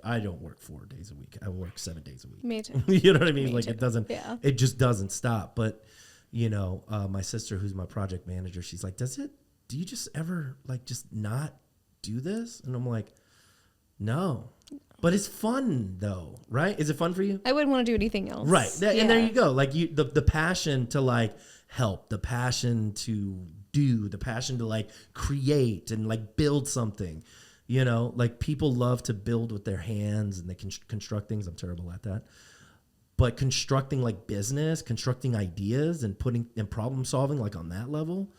I don't work 4 days a week. I work 7 days a week. Me too. You know what I mean? Me Like too. it just doesn't stop. But, my sister, who's my project manager, she's like, do you just ever like just not do this? And I'm like, no, but it's fun though, right? Is it fun for you? I wouldn't want to do anything else. Right. And there you go. Like the passion to like help, the passion to do, the passion to like create and like build something, like people love to build with their hands and they can construct things. I'm terrible at that. But constructing like business, constructing ideas and problem solving like on that level,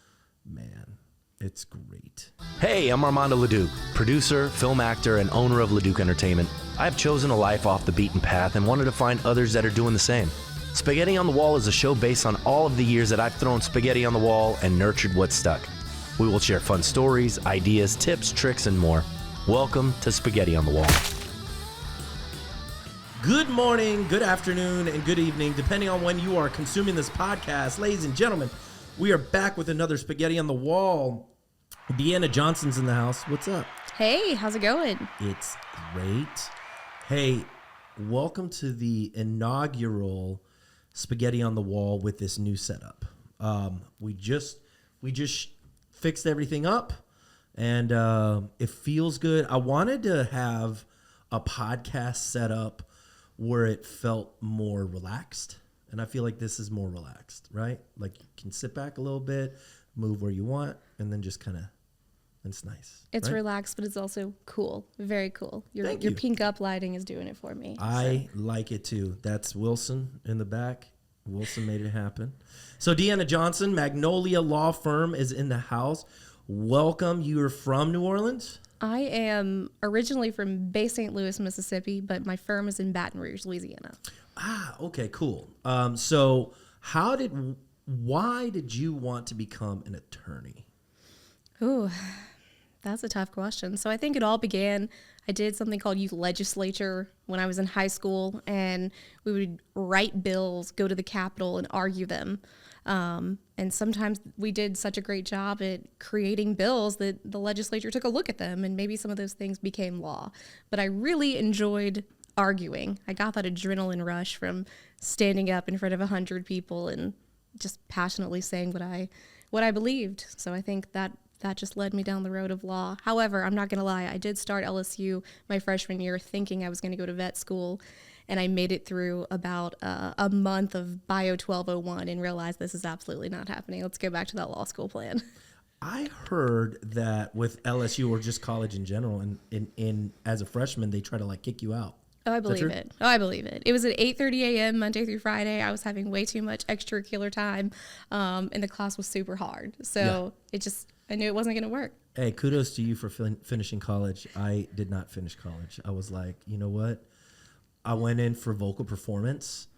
man, it's great. Hey, I'm Armando Leduc, producer, film actor, and owner of Leduc Entertainment. I've chosen a life off the beaten path and wanted to find others that are doing the same. Spaghetti on the Wall is a show based on all of the years that I've thrown spaghetti on the wall and nurtured what's stuck. We will share fun stories, ideas, tips, tricks, and more. Welcome to Spaghetti on the Wall. Good morning, good afternoon, and good evening, depending on when you are consuming this podcast. Ladies and gentlemen, we are back with another Spaghetti on the Wall. Deanna Johnson's in the house. What's up? Hey, how's it going? It's great. Hey, welcome to the inaugural Spaghetti on the Wall with this new setup. We just fixed everything up, and it feels good. I wanted to have a podcast set up where it felt more relaxed. And I feel like this is more relaxed, right? Like you can sit back a little bit, move where you want, and then just kind of, it's nice. It's right? relaxed, but it's also cool. Very cool. Your Thank you. pink up lighting is doing it for me. I like it too. That's Wilson in the back. Wilson made it happen. So Deanna Johnson, Magnolia Law Firm is in the house. Welcome. You are from New Orleans? I am originally from Bay St. Louis, Mississippi, but my firm is in Baton Rouge, Louisiana. Ah, okay, cool. So why did you want to become an attorney? Ooh, that's a tough question. So I think it all began, I did something called youth legislature when I was in high school, and we would write bills, go to the Capitol, and argue them. And sometimes we did such a great job at creating bills that the legislature took a look at them, and maybe some of those things became law. But I really enjoyed arguing. I got that adrenaline rush from standing up in front of 100 people and just passionately saying what I believed. So I think that just led me down the road of law. However, I'm not going to lie, I did start LSU my freshman year thinking I was going to go to vet school, and I made it through about a month of Bio 1201 and realized this is absolutely not happening. Let's go back to that law school plan. I heard that with LSU or just college in general, and as a freshman, they try to like kick you out. Oh, I believe it. It was at 8:30 a.m. Monday through Friday. I was having way too much extracurricular time, and the class was super hard. So I knew it wasn't going to work. Hey, kudos to you for finishing college. I did not finish college. I was like, you know what? I went in for vocal performance,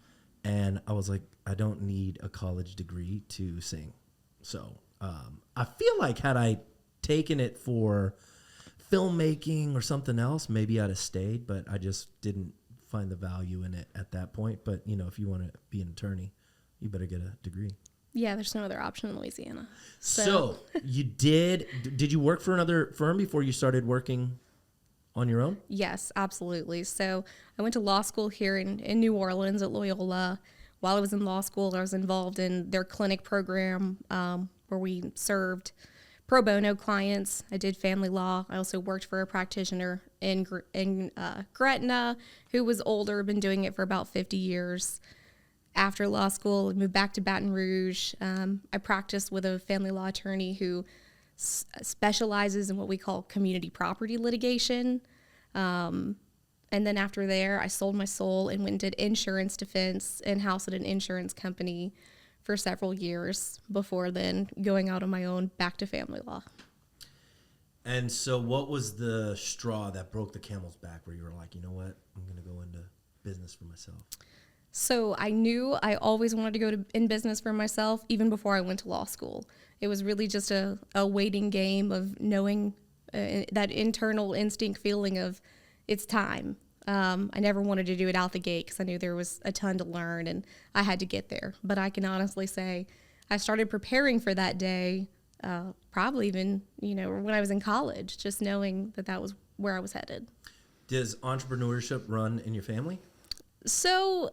and I was like, I don't need a college degree to sing. So I feel like had I taken it for filmmaking or something else, maybe I'd have stayed, but I just didn't find the value in it at that point. But, if you want to be an attorney, you better get a degree. Yeah, there's no other option in Louisiana. So you did you work for another firm before you started working on your own? Yes, absolutely. So I went to law school here in New Orleans at Loyola. While I was in law school, I was involved in their clinic program where we served pro bono clients. I did family law. I also worked for a practitioner in Gretna who was older, been doing it for about 50 years. After law school, I moved back to Baton Rouge. I practiced with a family law attorney who specializes in what we call community property litigation. And then after there, I sold my soul and went and did insurance defense in-house at an insurance company for several years before then going out on my own back to family law. And so what was the straw that broke the camel's back where you were like, you know what, I'm going to go into business for myself? So I knew I always wanted to go in business for myself even before I went to law school. It was really just a waiting game of knowing that internal instinct feeling of it's time. I never wanted to do it out the gate because I knew there was a ton to learn and I had to get there. But I can honestly say I started preparing for that day probably even, when I was in college, just knowing that was where I was headed. Does entrepreneurship run in your family? So,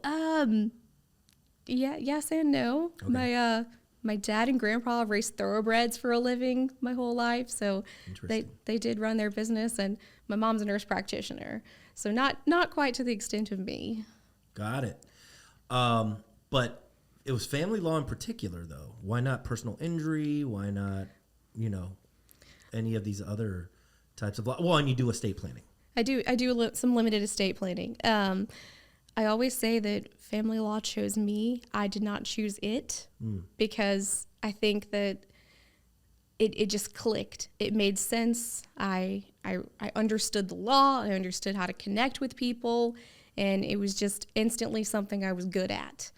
yeah, yes and no. Okay. My dad and grandpa have raced thoroughbreds for a living my whole life, so they did run their business, and my mom's a nurse practitioner, so not quite to the extent of me. Got it. But it was family law in particular, though. Why not personal injury? Why not, any of these other types of law? Well, and you do estate planning. I do some limited estate planning. I always say that family law chose me. I did not choose it because I think that it just clicked. It made sense. I understood the law. I understood how to connect with people, and it was just instantly something I was good at.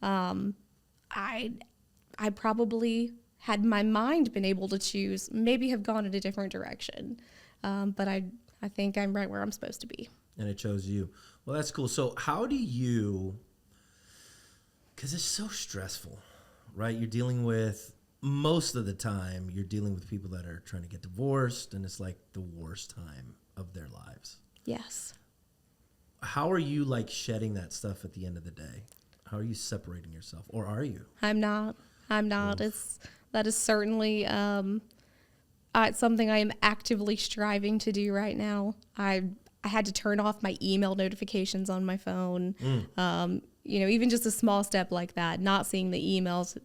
I probably, had my mind been able to choose, maybe have gone in a different direction. But I think I'm right where I'm supposed to be. And it chose you. Well, that's cool. So how do you, because it's so stressful, right? You're dealing with, most of the time, you're dealing with people that are trying to get divorced, and it's like the worst time of their lives. Yes. How are you like shedding that stuff at the end of the day? How are you separating yourself? Or are you? I'm not. That is certainly something I am actively striving to do right now. I had to turn off my email notifications on my phone. Even just a small step like that, not seeing the emails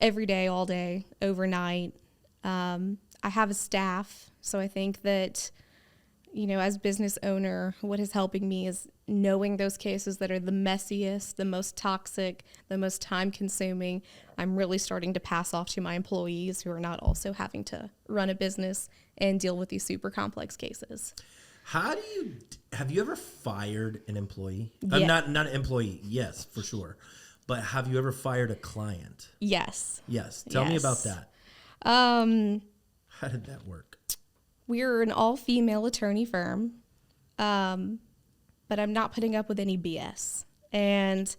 every day, all day, overnight. I have a staff, so I think that, as business owner, what is helping me is knowing those cases that are the messiest, the most toxic, the most time-consuming. I'm really starting to pass off to my employees who are not also having to run a business and deal with these super complex cases. Have you ever fired an employee? Yeah. Not an employee, yes, for sure. But have you ever fired a client? Yes. Yes. Tell me about that. How did that work? We're an all-female attorney firm, but I'm not putting up with any BS. And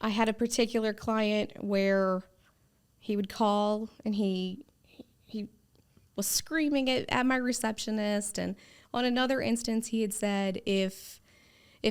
I had a particular client where he would call and he was screaming at my receptionist. And on another instance, he had said, if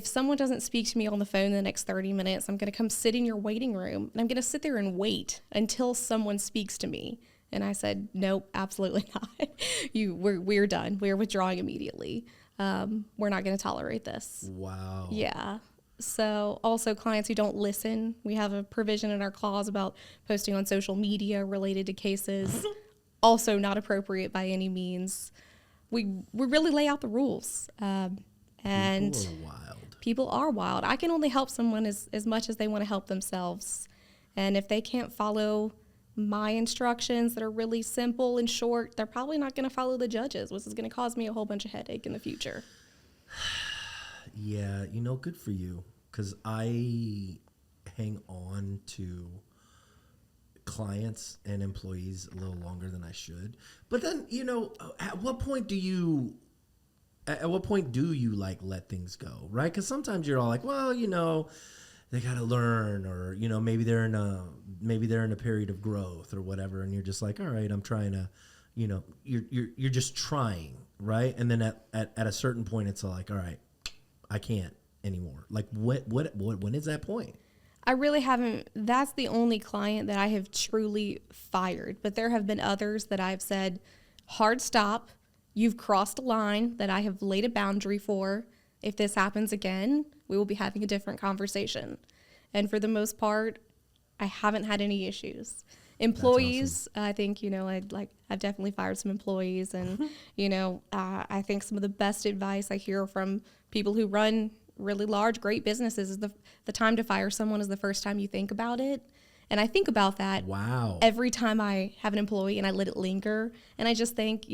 someone doesn't speak to me on the phone in the next 30 minutes, I'm going to come sit in your waiting room, and I'm going to sit there and wait until someone speaks to me. And I said, nope, absolutely not. We're done. We're withdrawing immediately. We're not going to tolerate this. Wow. Yeah. So also clients who don't listen, we have a provision in our clause about posting on social media related to cases. Also not appropriate by any means. We really lay out the rules. And people are wild. I can only help someone as much as they want to help themselves. And if they can't follow my instructions that are really simple and short, they're probably not going to follow the judges, which is going to cause me a whole bunch of headache in the future. Yeah, good for you, because I hang on to clients and employees a little longer than I should. But then, at what point do you like let things go, right? Because sometimes you're all like, well, they got to learn, or maybe they're in a period of growth or whatever, and you're just like, all right, I'm trying to, you're just trying, right? And then at a certain point, it's like, all right, I can't anymore. Like when is that point? I really haven't. That's the only client that I have truly fired, but there have been others that I've said, hard stop. You've crossed a line that I have laid a boundary for. If this happens again, we will be having a different conversation. And for the most part, I haven't had any issues. Employees, awesome. I think, I've definitely fired some employees, and, I think some of the best advice I hear from people who run really large, great businesses is the time to fire someone is the first time you think about it. And I think about that every time I have an employee and I let it linger. And I just think,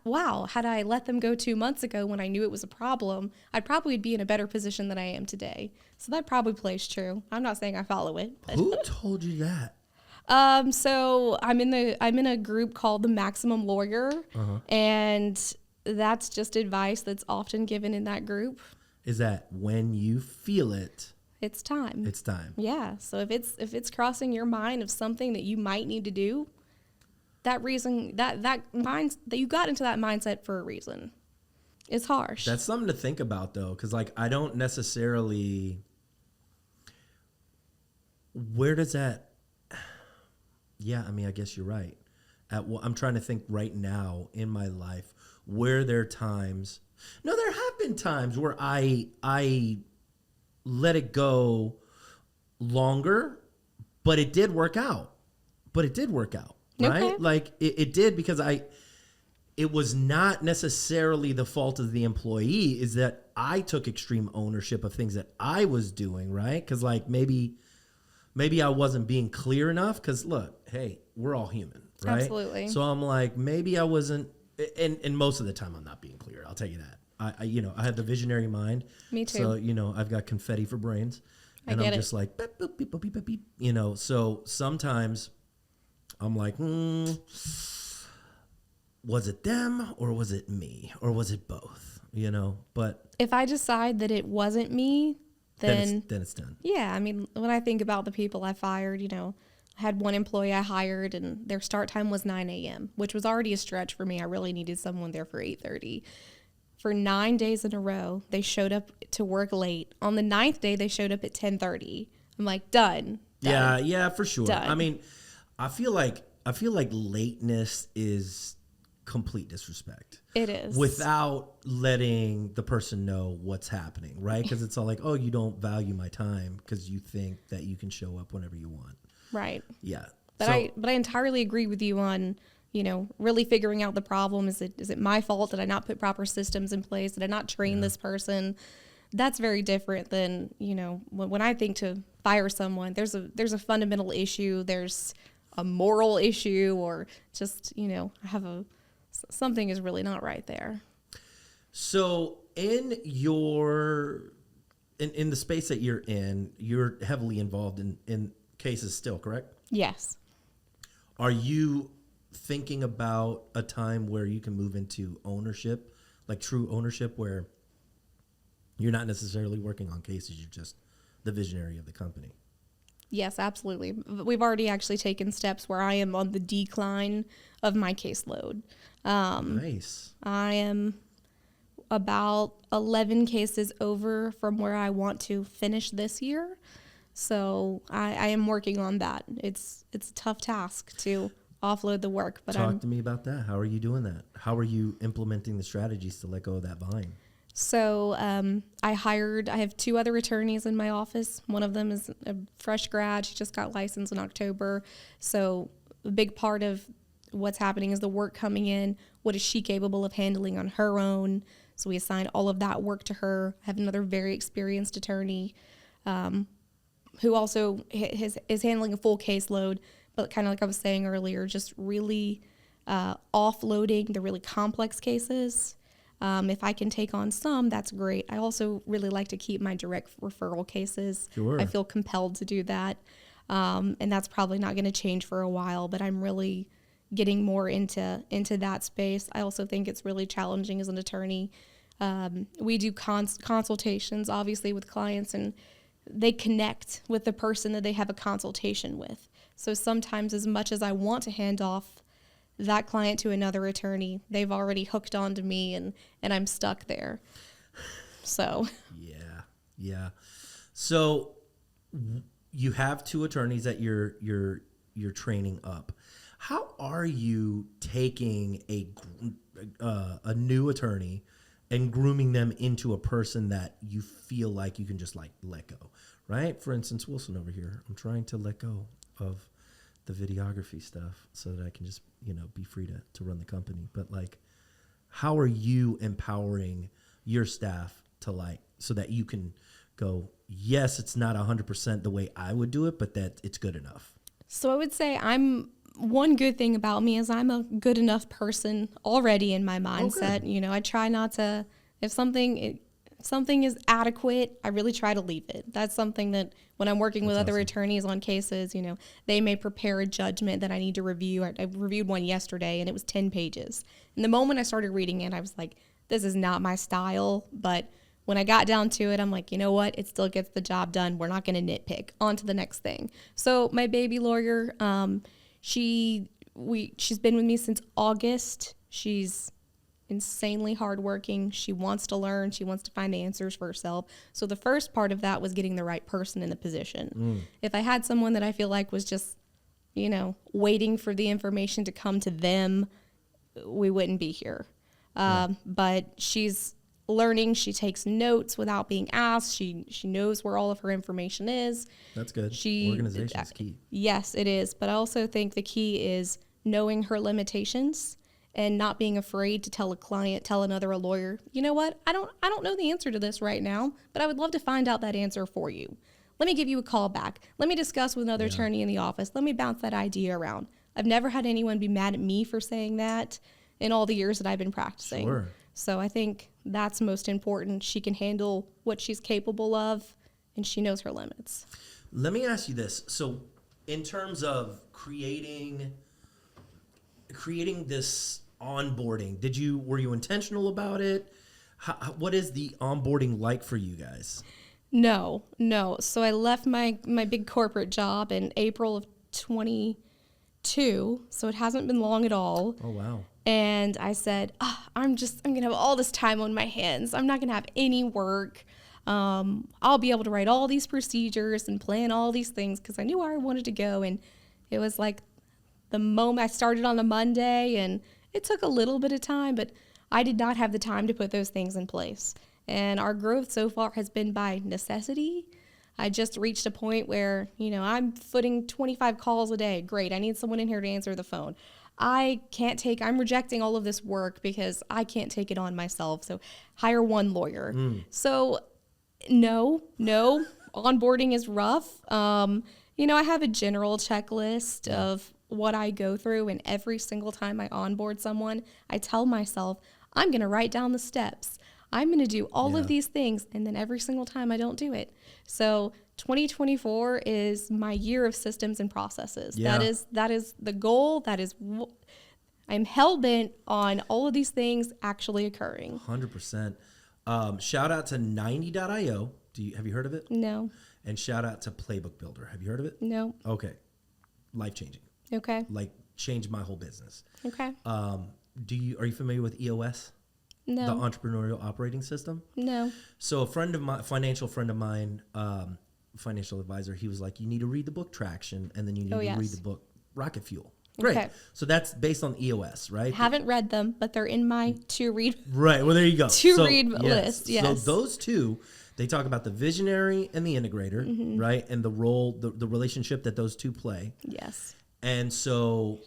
wow, had I let them go 2 months ago when I knew it was a problem, I'd probably be in a better position than I am today. So that probably plays true. I'm not saying I follow it. Who told you that? So I'm in a group called the Maximum Lawyer, and that's just advice that's often given in that group. Is that when you feel it, it's time. It's time. Yeah. So if it's crossing your mind of something that you might need to do, that reason that you got into that mindset for a reason. It's harsh. That's something to think about, though, because, like, I don't necessarily... Where does that... Yeah, I mean, I guess you're right. I'm trying to think right now in my life where there are times... No, there have been times where I let it go longer, but it did work out. Right? Okay. Like, it did, because it was not necessarily the fault of the employee, is that I took extreme ownership of things that I was doing, right? Because, like, maybe I wasn't being clear enough, because, look, hey, we're all human, right? Absolutely. So I'm like, maybe I wasn't, and most of the time I'm not being clear, I'll tell you that. I have the visionary mind. Me too. So, I've got confetti for brains. And I'm just like, beep, boop, beep, boop, beep, beep, beep, so sometimes I'm like, was it them or was it me or was it both? But if I decide that it wasn't me, then it's done. Yeah, I mean, when I think about the people I fired, I had one employee I hired and their start time was 9 a.m., which was already a stretch for me. I really needed someone there for 8:30. For 9 days in a row, they showed up to work late. On the 9th day, they showed up at 10:30. I'm like, done. Yeah, for sure. Done. I mean, I feel like lateness is complete disrespect. It is. Without letting the person know what's happening, right? Because it's all like, oh, you don't value my time because you think that you can show up whenever you want. Right. Yeah. But I entirely agree with you on, really figuring out the problem. Is it my fault? Did I not put proper systems in place? Did I not train this person? That's very different than, when I think to fire someone, there's a fundamental issue. There's a moral issue, or just, something is really not right there. So in the space that you're heavily involved in cases still, correct? Yes. Are you thinking about a time where you can move into ownership, like true ownership, where you're not necessarily working on cases, you're just the visionary of the company? Yes, absolutely. We've already actually taken steps where I am on the decline of my caseload. Nice. I am about 11 cases over from where I want to finish this year. So I am working on that. It's a tough task to offload the work. But Talk to me about that. How are you doing that? How are you implementing the strategies to let go of that vine? So I have 2 other attorneys in my office. One of them is a fresh grad. She just got licensed in October. So a big part of what's happening is the work coming in. What is she capable of handling on her own? So we assign all of that work to her. I have another very experienced attorney who also is handling a full caseload, but kind of like I was saying earlier, just really offloading the really complex cases. If I can take on some, that's great. I also really like to keep my direct referral cases. Sure. I feel compelled to do that. And that's probably not going to change for a while, but I'm really getting more into that space. I also think it's really challenging as an attorney. We do consultations, obviously, with clients, and they connect with the person that they have a consultation with. So sometimes, as much as I want to hand off that client to another attorney, they've already hooked onto me, and I'm stuck there. So yeah. So you have 2 attorneys that you're training up. How are you taking a new attorney and grooming them into a person that you feel like you can just like let go, right? For instance, Wilson over here, I'm trying to let go of the videography stuff so that I can just, be free to run the company. But like, how are you empowering your staff to so that you can go, yes, it's not 100% the way I would do it, but that it's good enough? So I would say one good thing about me is I'm a good enough person already in my mindset. Okay. I try not to, if something is adequate, I really try to leave it. That's something that when I'm working with other attorneys on cases, they may prepare a judgment that I need to review. I reviewed one yesterday and it was 10 pages. And the moment I started reading it, I was like, this is not my style. But when I got down to it, I'm like, you know what? It still gets the job done. We're not going to nitpick. On to the next thing. So my baby lawyer, she's been with me since August. She's insanely hardworking. She wants to learn. She wants to find answers for herself. So the first part of that was getting the right person in the position. If I had someone that I feel like was just, waiting for the information to come to them, we wouldn't be here. But she's learning. She takes notes without being asked. She knows where all of her information is. That's good. Organization is key. Yes, it is. But I also think the key is knowing her limitations and not being afraid to tell a lawyer, you know what? I don't know the answer to this right now, but I would love to find out that answer for you. Let me give you a call back. Let me discuss with another attorney in the office. Let me bounce that idea around. I've never had anyone be mad at me for saying that in all the years that I've been practicing. Sure. So I think that's most important. She can handle what she's capable of, and she knows her limits. Let me ask you this. So in terms of creating this onboarding, were you intentional about it? What is the onboarding like for you guys? No. So I left my big corporate job in April of 22, so it hasn't been long at all. Oh, wow. And I said, I'm going to have all this time on my hands. I'm not going to have any work. I'll be able to write all these procedures and plan all these things because I knew where I wanted to go. And it was like the moment I started on a Monday, and it took a little bit of time, but I did not have the time to put those things in place. And our growth so far has been by necessity. I just reached a point where, I'm footing 25 calls a day. Great. I need someone in here to answer the phone. I'm rejecting all of this work because I can't take it on myself. So hire one lawyer. So no, onboarding is rough. I have a general checklist of what I go through, and every single time I onboard someone, I tell myself, I'm going to write down the steps. I'm going to do all of these things, and then every single time I don't do it. So 2024 is my year of systems and processes. Yeah. That is the goal. I'm hell-bent on all of these things actually occurring. 100%. Shout out to 90.io. Have you heard of it? No. And shout out to Playbook Builder. Have you heard of it? No. Okay. Life-changing. Okay. Like, changed my whole business. Okay. Are you familiar with EOS? No. The entrepreneurial operating system? No. So a financial friend of mine, financial advisor, he was like, you need to read the book Traction, and then you need to read the book Rocket Fuel. Great. Okay. So that's based on EOS, right? Haven't read them, but they're in my to-read. Right. Well, there you go. To-read list, yes. So those two, they talk about the visionary and the integrator, right? And the role, the relationship that those two play. Yes. And so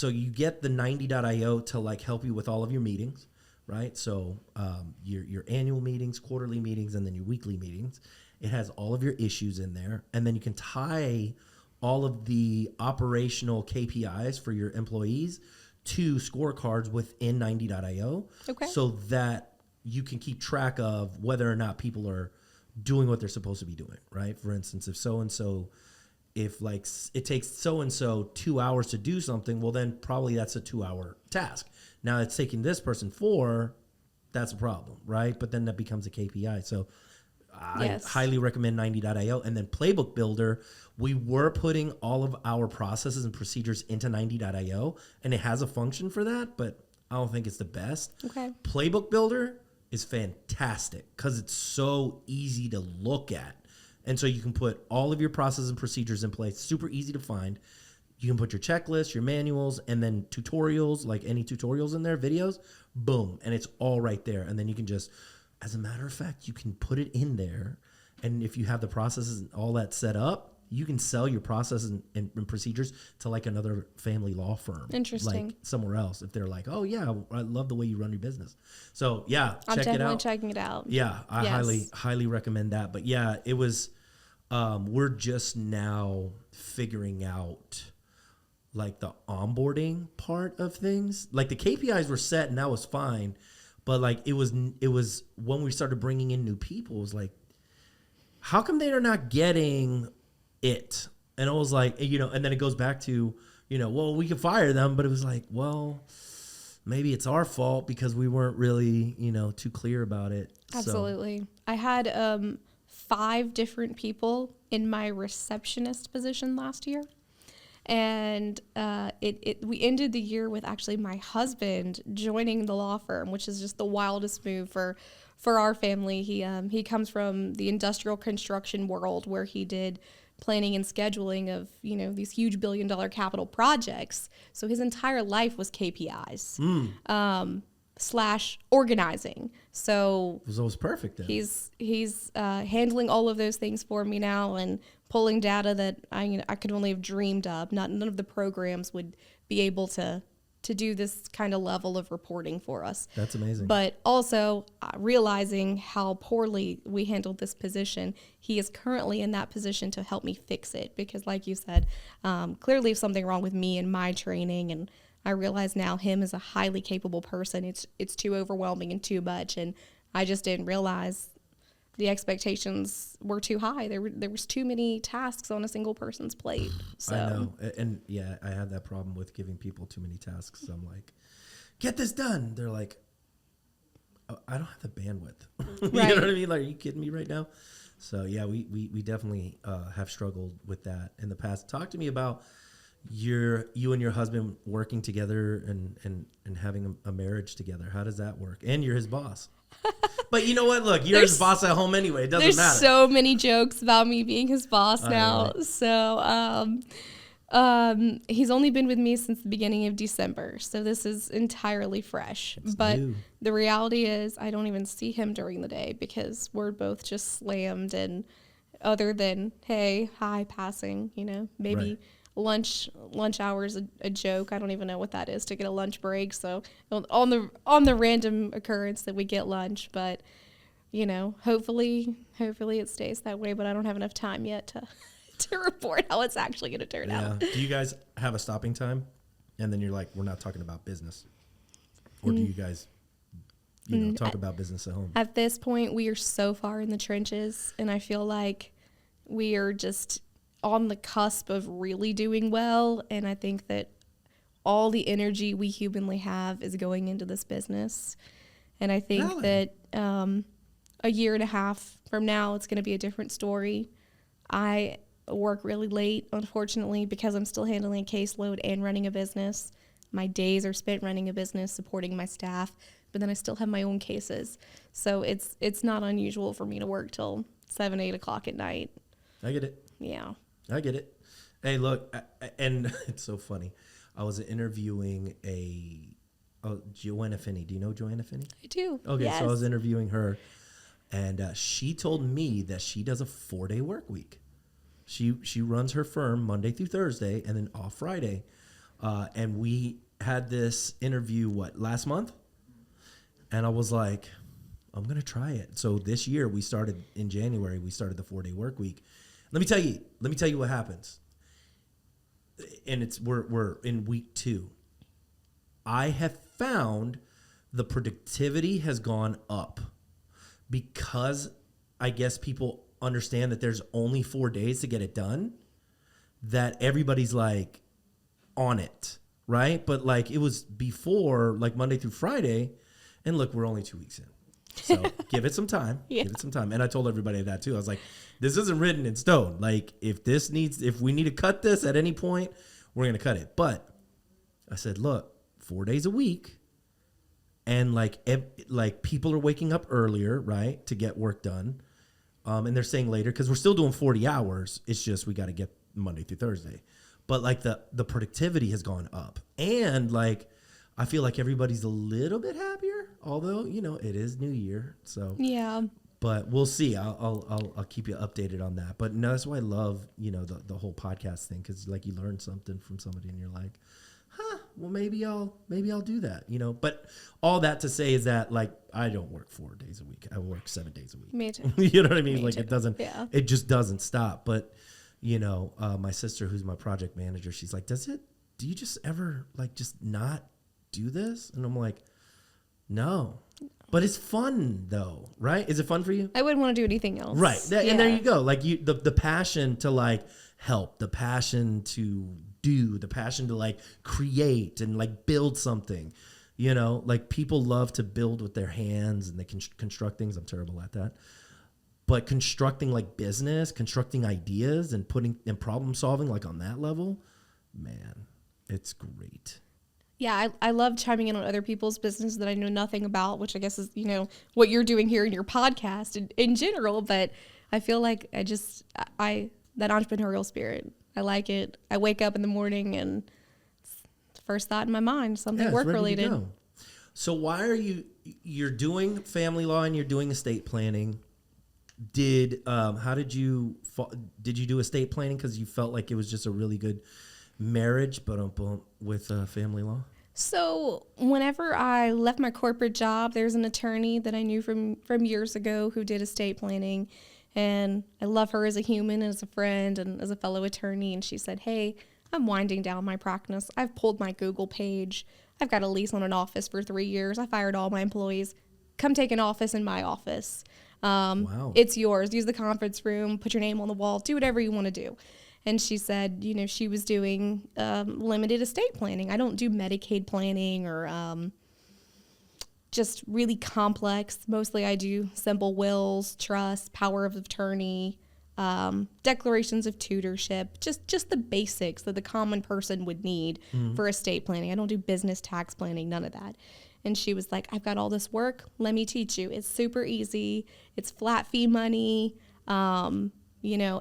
you get the 90.io to like help you with all of your meetings, right? So your annual meetings, quarterly meetings, and then your weekly meetings. It has all of your issues in there. And then you can tie all of the operational KPIs for your employees to scorecards within 90.io. Okay. So that you can keep track of whether or not people are doing what they're supposed to be doing, right? For instance, if like it takes so-and-so 2 hours to do something, well, then probably that's a 2-hour task. Now it's taking this person 4, that's a problem, right? But then that becomes a KPI. So I highly recommend 90.io. And then Playbook Builder, we were putting all of our processes and procedures into 90.io, and it has a function for that, but I don't think it's the best. Okay. Playbook Builder is fantastic because it's so easy to look at. And so you can put all of your processes and procedures in place, super easy to find. You can put your checklist, your manuals, and then tutorials, like any tutorials in there, videos, boom, and it's all right there. And then you can just, as a matter of fact, you can put it in there. And if you have the processes and all that set up, you can sell your processes and procedures to like another family law firm. Interesting. Like somewhere else. If they're like, oh yeah, I love the way you run your business. So yeah, I'm check it definitely out. checking it out. Yeah, I highly recommend that. But yeah, it was, we're just now figuring out like the onboarding part of things. Like the KPIs were set and that was fine. But like it was when we started bringing in new people, it was like, how come they are not getting it? And it was like, and then it goes back to, well, we could fire them, but it was like, well, maybe it's our fault because we weren't really, too clear about it. Absolutely. So. I had 5 different people in my receptionist position last year. And we ended the year with actually my husband joining the law firm, which is just the wildest move for our family. He comes from the industrial construction world, where he did planning and scheduling of, these huge $1 billion capital projects. So his entire life was KPIs / organizing. So it was perfect then. He's handling all of those things for me now and pulling data that I could only have dreamed of. None of the programs would be able to do this kind of level of reporting for us. That's amazing. But also realizing how poorly we handled this position, he is currently in that position to help me fix it. Because like you said, clearly there's something wrong with me and my training. And I realize now him as a highly capable person, it's too overwhelming and too much. And I just didn't realize the expectations were too high. There was too many tasks on a single person's plate. So. I know. And yeah, I had that problem with giving people too many tasks. So I'm like, get this done. They're like, oh, I don't have the bandwidth. Right. You know what I mean? Like, are you kidding me right now? So yeah, we definitely have struggled with that in the past. Talk to me about you and your husband working together and having a marriage together. How does that work? And you're his boss. But you know what? Look, you're his boss at home anyway. It doesn't matter. There's so many jokes about me being his boss now. Right. So he's only been with me since the beginning of December. So this is entirely fresh. But new. The reality is I don't even see him during the day because we're both just slammed. And other than, hey, hi, passing, maybe Right. lunch hours a joke. I don't even know what that is to get a lunch break. So on the random occurrence that we get lunch, but hopefully it stays that way. But I don't have enough time yet to report how it's actually going to turn out. Do you guys have a stopping time, and then you're like, we're not talking about business, or do you guys talk about business at home? At this point, we are so far in the trenches, and I feel like we are just on the cusp of really doing well. And I think that all the energy we humanly have is going into this business. And I think that a year and a half from now, it's going to be a different story. I work really late, unfortunately, because I'm still handling a caseload and running a business. My days are spent running a business, supporting my staff, but then I still have my own cases. So it's not unusual for me to work till 7, 8 o'clock at night. I get it. Yeah. I get it. Hey, look, and it's so funny. I was interviewing Joanna Finney. Do you know Joanna Finney? I do. Okay, yes. So I was interviewing her, and she told me that she does a 4-day work week. She runs her firm Monday through Thursday and then off Friday. And we had this interview, last month? And I was like, I'm going to try it. So this year in January, we started the 4-day work week. Let me tell you what happens. And we're in week 2. I have found the productivity has gone up because I guess people understand that there's only 4 days to get it done, that everybody's like on it, right? But like it was before, like Monday through Friday, and look, we're only 2 weeks in. So give it some time. Yeah. Give it some time. And I told everybody that too. I was like, this isn't written in stone. Like if we need to cut this at any point, we're going to cut it. But I said, look, 4 days a week. And like people are waking up earlier, right, to get work done. And they're saying later, because we're still doing 40 hours. It's just we got to get Monday through Thursday. But like the productivity has gone up. And like I feel like everybody's a little bit happier, although, it is New Year. So Yeah. But we'll see. I'll keep you updated on that. But no, that's why I love, the whole podcast thing, because like you learn something from somebody and you're like, well, maybe I'll do that, But all that to say is that like I don't work 4 days a week. I work 7 days a week. Me too. You know what I mean? Me Like too. it just doesn't stop. But my sister, who's my project manager, she's like, do you just ever like just not do this? And I'm like, no. But it's fun though, right? Is it fun for you? I wouldn't want to do anything else. Right. Yeah. And there you go. Like the passion to like help, the passion to do, the passion to like create and like build something, like people love to build with their hands and they can construct things. I'm terrible at that. But constructing like business, constructing ideas and putting and problem solving like on that level, Man, it's great. Yeah, I love chiming in on other people's business that I know nothing about, which I guess is, what you're doing here in your podcast in general. But I feel like that entrepreneurial spirit, I like it. I wake up in the morning and it's the first thought in my mind, something work related. So why are you're doing family law and you're doing estate planning? Did you do estate planning because you felt like it was just a really good marriage, with family law? So whenever I left my corporate job, there's an attorney that I knew from years ago who did estate planning, and I love her as a human and as a friend and as a fellow attorney. And she said, "Hey, I'm winding down my practice. I've pulled my Google page. I've got a lease on an office for 3 years. I fired all my employees. Come take an office in my office. Wow. It's yours. Use the conference room, put your name on the wall, do whatever you want to do." And she said, she was doing limited estate planning. I don't do Medicaid planning or just really complex. Mostly I do simple wills, trusts, power of attorney, declarations of tutorship, just the basics that the common person would need for estate planning. I don't do business tax planning, none of that. And she was like, "I've got all this work. Let me teach you. It's super easy. It's flat fee money.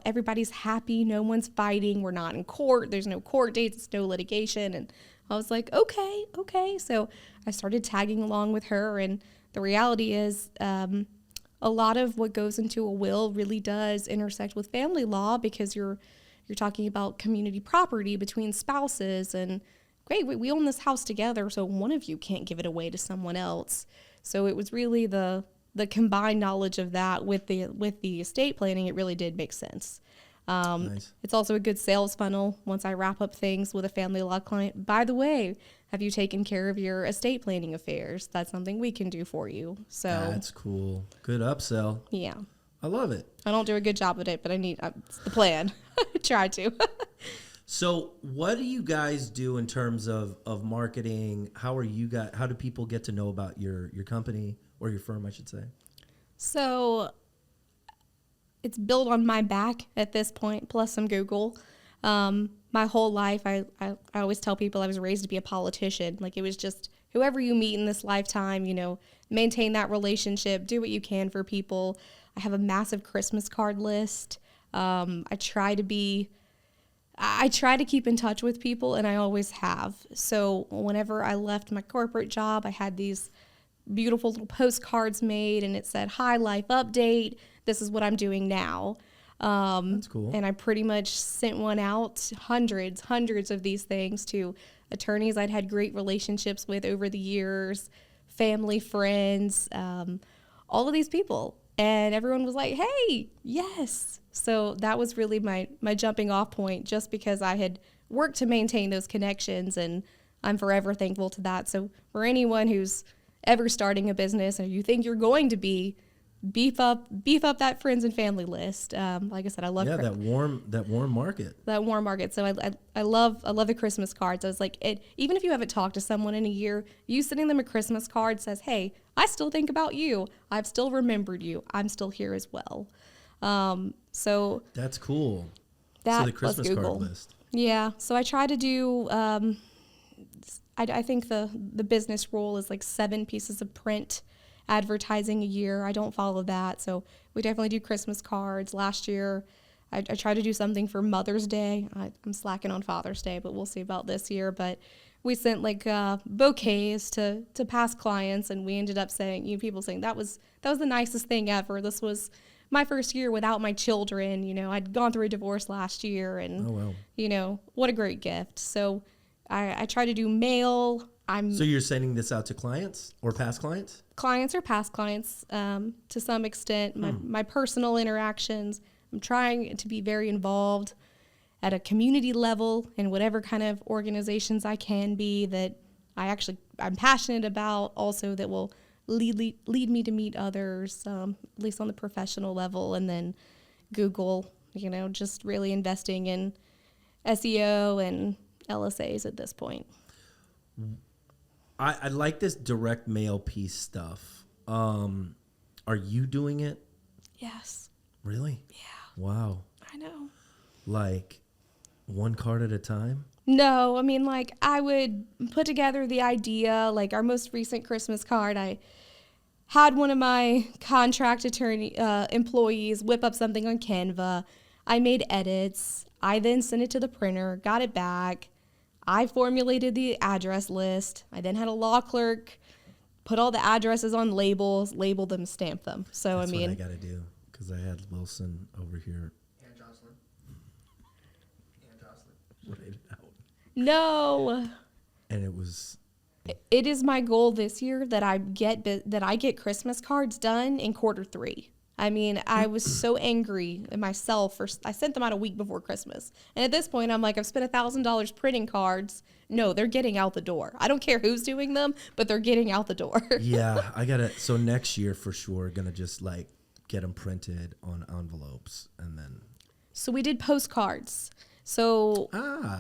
Everybody's happy. No one's fighting. We're not in court. There's no court dates. It's no litigation." And I was like, okay. So I started tagging along with her. And the reality is a lot of what goes into a will really does intersect with family law, because you're talking about community property between spouses. And great, we own this house together, so one of you can't give it away to someone else. So it was really the combined knowledge of that with the estate planning. It really did make sense. Nice. It's also a good sales funnel once I wrap up things with a family law client. By the way, have you taken care of your estate planning affairs? That's something we can do for you. So that's cool. Good upsell. Yeah. I love it. I don't do a good job at it, but it's the plan. Try to. So what do you guys do in terms of marketing? How do people get to know about your company, or your firm, I should say? So it's built on my back at this point, plus some Google. My whole life, I always tell people I was raised to be a politician. Like, it was just whoever you meet in this lifetime, maintain that relationship, do what you can for people. I have a massive Christmas card list. I try to keep in touch with people, and I always have. So whenever I left my corporate job, I had these beautiful little postcards made, and it said, "Hi, life update. This is what I'm doing now." That's cool. And I pretty much sent one out, hundreds of these things, to attorneys I'd had great relationships with over the years, family, friends, all of these people. And everyone was like, "Hey, yes." So that was really my jumping off point, just because I had worked to maintain those connections, and I'm forever thankful to that. So for anyone who's ever starting a business, or you think you're going to beef up that friends and family list. Like I said, I love that warm market. That warm market. So I love the Christmas cards. I was like, even if you haven't talked to someone in a year, you sending them a Christmas card says, "Hey, I still think about you. I've still remembered you. I'm still here as well." So that's cool. That so the Christmas card list. Yeah. So I try to do. I think the business rule is like 7 pieces of print advertising a year. I don't follow that. So we definitely do Christmas cards. Last year, I tried to do something for Mother's Day. I'm slacking on Father's Day, but we'll see about this year. But we sent like bouquets to past clients, and we ended up saying, people saying that was the nicest thing ever. This was my first year without my children. I'd gone through a divorce last year, and oh, wow. What a great gift. So I try to do mail. So you're sending this out to clients or past clients? Clients or past clients, to some extent. My personal interactions. I'm trying to be very involved at a community level in whatever kind of organizations I can be that I'm passionate about, also that will lead me to meet others, at least on the professional level. And then Google, just really investing in SEO and LSAs at this point. I like this direct mail piece stuff. Are you doing it? Yes. Really? Yeah. Wow. I know. Like one card at a time? No, I mean, like, I would put together the idea, like our most recent Christmas card, I had one of my contract attorney employees whip up something on Canva. I made edits. I then sent it to the printer, got it back. I formulated the address list. I then had a law clerk put all the addresses on labels, label them, stamp them. So, That's I mean, what I got to do because I had Wilson over here. And Jocelyn. Write it out. no. And it was It is my goal this year that I get Christmas cards done in Q3. I mean, I was so angry at myself. I sent them out a week before Christmas. And at this point, I'm like, I've spent $1,000 printing cards. No, they're getting out the door. I don't care who's doing them, but they're getting out the door. yeah. I gotta. So next year for sure, gonna just like get them printed on envelopes and then. So we did postcards. So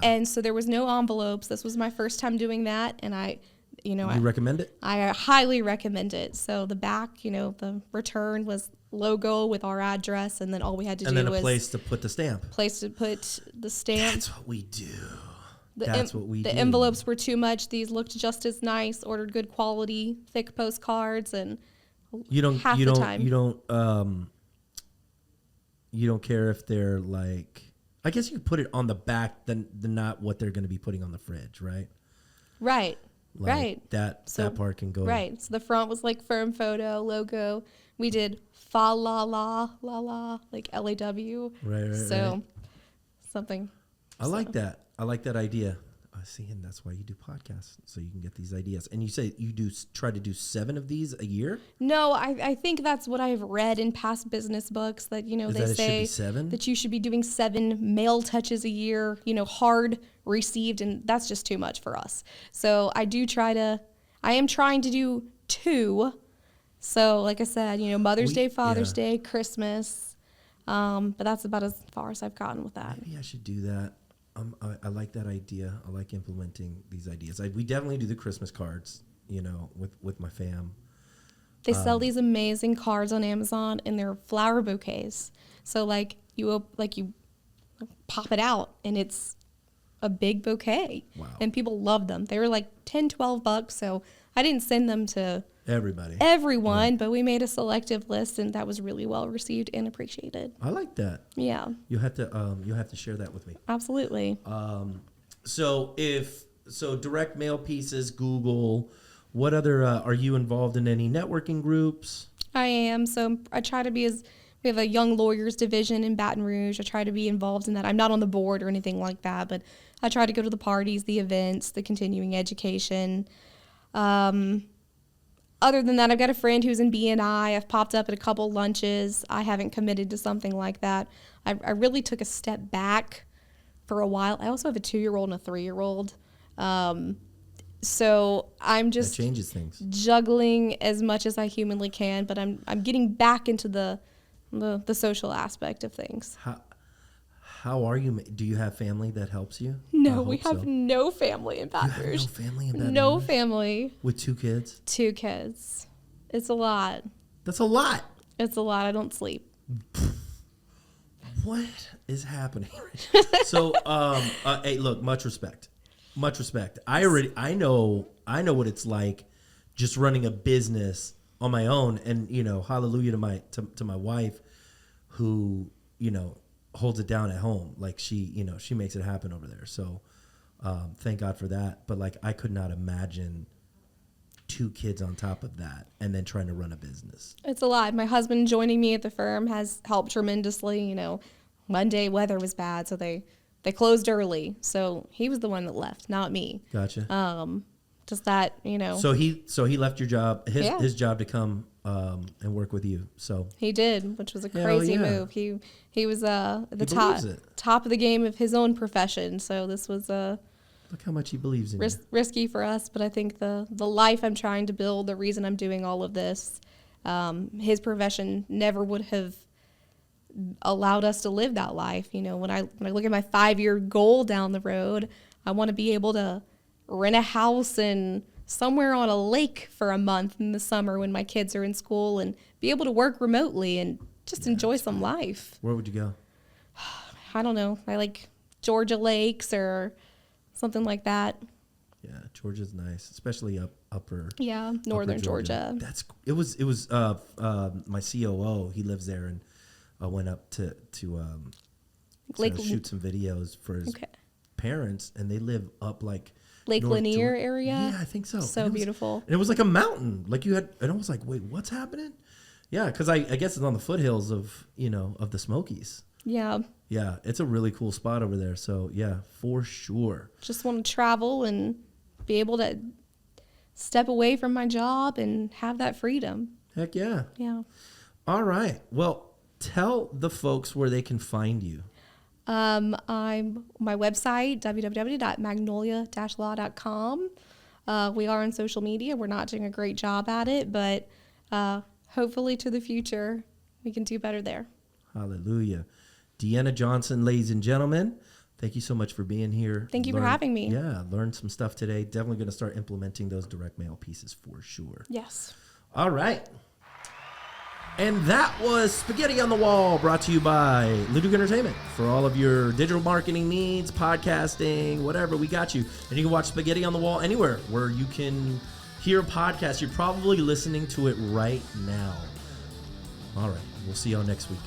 and so there was no envelopes. This was my first time doing that, and you recommend it? I highly recommend it. So the back, the return was logo with our address, and then all we had to do was... And then a place to put the stamp. Place to put the stamp. That's what we do. The envelopes were too much. These looked just as nice. Ordered good quality, thick postcards, and you don't care if they're like... I guess you could put it on the back, then not what they're going to be putting on the fridge, right? Right. Like right. That part can go. Right. So the front was like firm photo, logo. We did fa la la la la, like LAW. Right. So something. I like that. I like that idea. See, and that's why you do podcasts, so you can get these ideas. And you say you try to do 7 of these a year? No, I think that's what I've read in past business books that, they say that you should be doing 7 mail touches a year, hard received, and that's just too much for us. So I am trying to do 2. So like I said, Mother's Day, Father's Day, Christmas. But that's about as far as I've gotten with that. Maybe I should do that. I like that idea. I like implementing these ideas. We definitely do the Christmas cards, with my fam. They sell these amazing cards on Amazon, and they're flower bouquets. So you pop it out, and it's a big bouquet. Wow. And people love them. They were like $10-12. So I didn't send them to everyone, but we made a selective list, and that was really well received and appreciated. I like that. Yeah. You have to share that with me. Absolutely. So direct mail pieces, Google. What other are you involved in any networking groups? I am. So I try to be we have a young lawyers division in Baton Rouge. I try to be involved in that. I'm not on the board or anything like that, but I try to go to the parties, the events, the continuing education. Other than that, I've got a friend who's in BNI. I've popped up at a couple lunches. I haven't committed to something like that. I really took a step back for a while. I also have a 2-year-old and a 3-year-old. So I'm just that changes things. Juggling as much as I humanly can, but I'm getting back into the social aspect of things. How are you? Do you have family that helps you? No, we have no family in Baton Rouge. No family in Baton Rouge? No family. With 2 kids? 2 kids. It's a lot. That's a lot. It's a lot. I don't sleep. What is happening? So, hey, look, much respect. Much respect. I know what it's like just running a business on my own, and hallelujah to my wife who, holds it down at home. Like she makes it happen over there. So thank God for that. But I could not imagine 2 kids on top of that and then trying to run a business. It's a lot. My husband joining me at the firm has helped tremendously. Monday weather was bad, so they closed early. So he was the one that left, not me. Gotcha. Just that, So he left your job, his job to come and work with you. So he did, which was a crazy move. He was at the top of the game of his own profession. So this was look how much he believes in you. Risky for us, but I think the life I'm trying to build, the reason I'm doing all of this, his profession never would have allowed us to live that life. When I look at my 5-year goal down the road, I want to be able to rent a house and somewhere on a lake for a month in the summer when my kids are in school and be able to work remotely and just enjoy some life. Where would you go? I don't know. I like Georgia lakes or something like that. Yeah, Georgia's nice, especially upper. Yeah, northern upper Georgia. It was my COO. He lives there, and I went up to shoot some videos for his parents, and they live up like Lake Lanier area. Yeah, I think so. So beautiful. And it was like a mountain. Like you had, and I was like, wait, what's happening? Yeah, because I guess it's on the foothills of the Smokies. Yeah. Yeah, it's a really cool spot over there. So yeah, for sure. Just want to travel and be able to step away from my job and have that freedom. Heck yeah. Yeah. All right. Well, tell the folks where they can find you. I'm my website, www.magnolia-law.com. We are on social media. We're not doing a great job at it, but hopefully to the future, we can do better there. Hallelujah. Deanna Johnson, ladies and gentlemen, thank you so much for being here. Thank you for having me. Yeah, learned some stuff today. Definitely going to start implementing those direct mail pieces for sure. Yes. All right. And that was Spaghetti on the Wall, brought to you by Leduc Entertainment. For all of your digital marketing needs, podcasting, whatever, we got you. And you can watch Spaghetti on the Wall anywhere where you can hear a podcast. You're probably listening to it right now. All right. We'll see y'all next week.